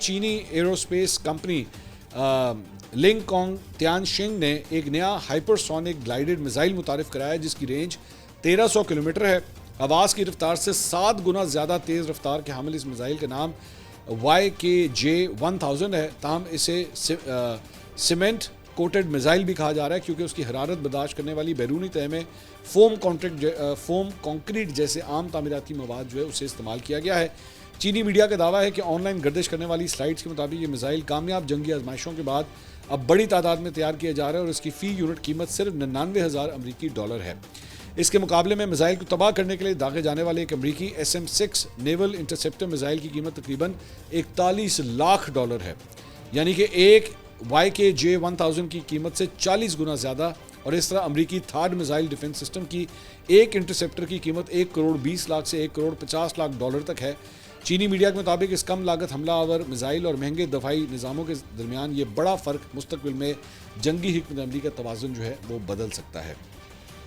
چینی aerospace company لنگ Kong تیانشنگ نے ایک نیا ہائپرسونک گلائیڈڈ میزائل متعارف کرایا ہے جس کی رینج 1300 کلومیٹر ہے. آواز کی رفتار سے 7 گنا زیادہ تیز رفتار کے حامل اس میزائل کا نام YKJ-1000 ہے. تاہم اسے سیمنٹ کوٹڈ میزائل بھی کہا جا رہا ہے کیونکہ اس کی حرارت برداشت کرنے والی بیرونی تہہ میں فوم کانکریٹ جیسے عام تعمیراتی مواد جو ہے اسے استعمال کیا گیا ہے. چینی میڈیا کا دعویٰ ہے کہ آن لائن گردش کرنے والی سلائیڈز کے مطابق یہ میزائل کامیاب جنگی آزمائشوں کے بعد اب بڑی تعداد میں تیار کیا جا رہا ہے اور اس کی فی یونٹ قیمت صرف 99,000 امریکی ڈالر ہے. اس کے مقابلے میں میزائل کو تباہ کرنے کے لیے داغے جانے والے ایک امریکی SM-6 نیول انٹرسیپٹر میزائل کی قیمت تقریباً 41 لاکھ ڈالر ہے. یعنی کہ ایک YKJ-1000 کی قیمت سے 40 گنا زیادہ. اور اس طرح امریکی تھارڈ میزائل ڈیفنس سسٹم کی ایک انٹرسیپٹر کی قیمت 1 کروڑ 20 لاکھ سے 1 کروڑ 50 لاکھ ڈالر تک ہے. چینی میڈیا کے مطابق اس کم لاگت حملہ آور میزائل اور مہنگے دفاعی نظاموں کے درمیان یہ بڑا فرق مستقبل میں جنگی حکمت عملی کا توازن جو ہے وہ بدل سکتا ہے.